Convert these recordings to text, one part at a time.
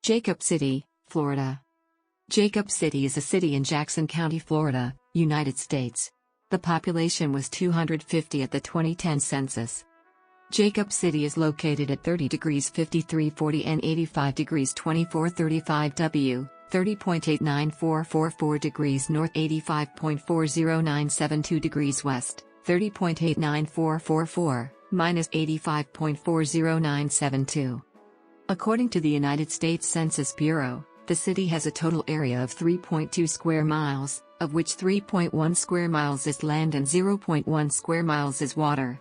Jacob City, Florida. Jacob City is a city in Jackson County, Florida, United States. The population was 250 at the 2010 census. Jacob City is located at 30 degrees 5340 and 85 degrees 2435 W, 30.89444 degrees north, 85.40972 degrees west, 30.89444, minus 85.40972. According to the United States Census Bureau, the city has a total area of 3.2 square miles, of which 3.1 square miles is land and 0.1 square miles is water.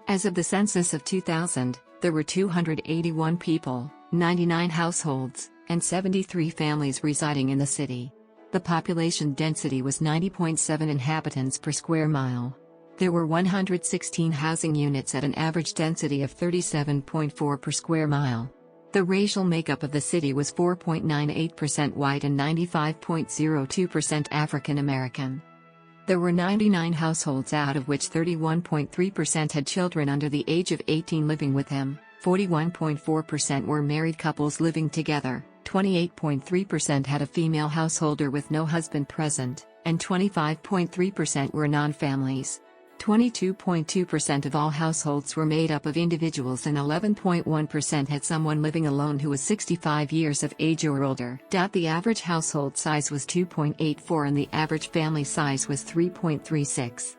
As of the census of 2000, there were 281 people, 99 households, and 73 families residing in the city. The population density was 90.7 inhabitants per square mile. There were 116 housing units at an average density of 37.4 per square mile. The racial makeup of the city was 4.98% white and 95.02% African American. There were 99 households, out of which 31.3% had children under the age of 18 living with them, 41.4% were married couples living together, 28.3% had a female householder with no husband present, and 25.3% were non-families. 22.2% of all households were made up of individuals and 11.1% had someone living alone who was 65 years of age or older. The average household size was 2.84 and the average family size was 3.36.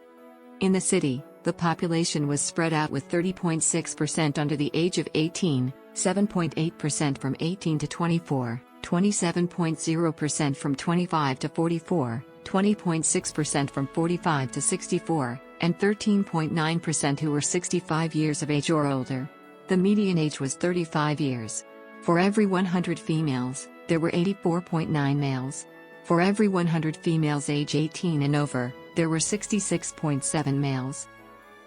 In the city, the population was spread out with 30.6% under the age of 18, 7.8% from 18 to 24, 27.0% from 25 to 44, 20.6% from 45 to 64, and 13.9% who were 65 years of age or older. The median age was 35 years. For every 100 females, there were 84.9 males. For every 100 females age 18 and over, there were 66.7 males.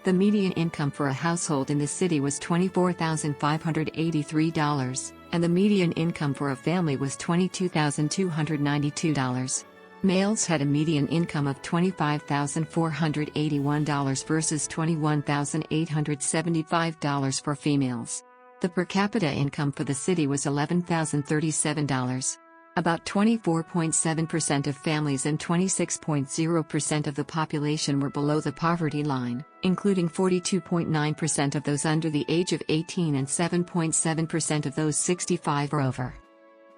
The median income for a household in the city was $24,583, and the median income for a family was $22,292. Males had a median income of $25,481 versus $21,875 for females. The per capita income for the city was $11,037. About 24.7% of families and 26.0% of the population were below the poverty line, including 42.9% of those under the age of 18 and 7.7% of those 65 or over.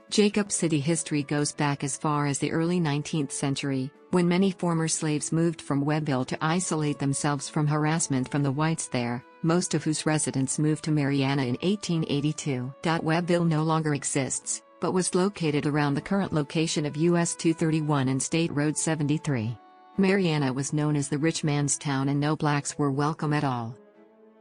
Jacob City history goes back as far as the early 19th century, when many former slaves moved from Webbville to isolate themselves from harassment from the whites there, most of whose residents moved to Marianna in 1882. Webbville no longer exists, but was located around the current location of US 231 and State Road 73. Marianna was known as the rich man's town and no blacks were welcome at all.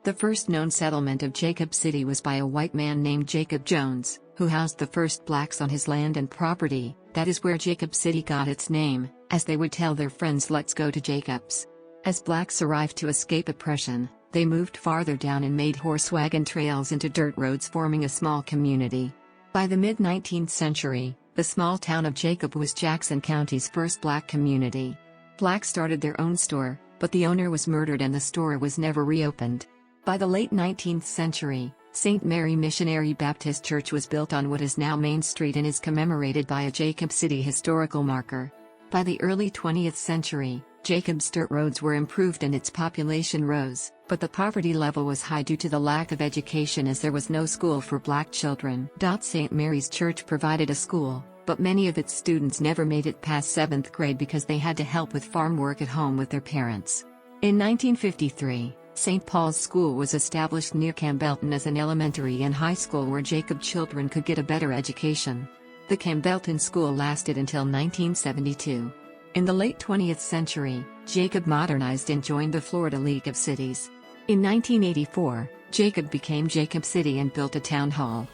The first known settlement of Jacob City was by a white man named Jacob Jones, who housed the first blacks on his land and property. That is where Jacob City got its name, as they would tell their friends, "Let's go to Jacob's." As blacks arrived to escape oppression, they moved farther down and made horse wagon trails into dirt roads, forming a small community. By the mid-19th century, the small town of Jacob was Jackson County's first black community. Blacks started their own store, but the owner was murdered and the store was never reopened. By the late 19th century, St. Mary Missionary Baptist Church was built on what is now Main Street and is commemorated by a Jacob City historical marker. By the early 20th century, Jacob's dirt roads were improved and its population rose, but the poverty level was high due to the lack of education as there was no school for black children. St. Mary's Church provided a school, but many of its students never made it past 7th grade because they had to help with farm work at home with their parents. In 1953, St. Paul's School was established near Campbellton as an elementary and high school where Jacob children could get a better education. The Campbellton School lasted until 1972. In the late 20th century, Jacob modernized and joined the Florida League of Cities. In 1984, Jacob became Jacob City and built a town hall.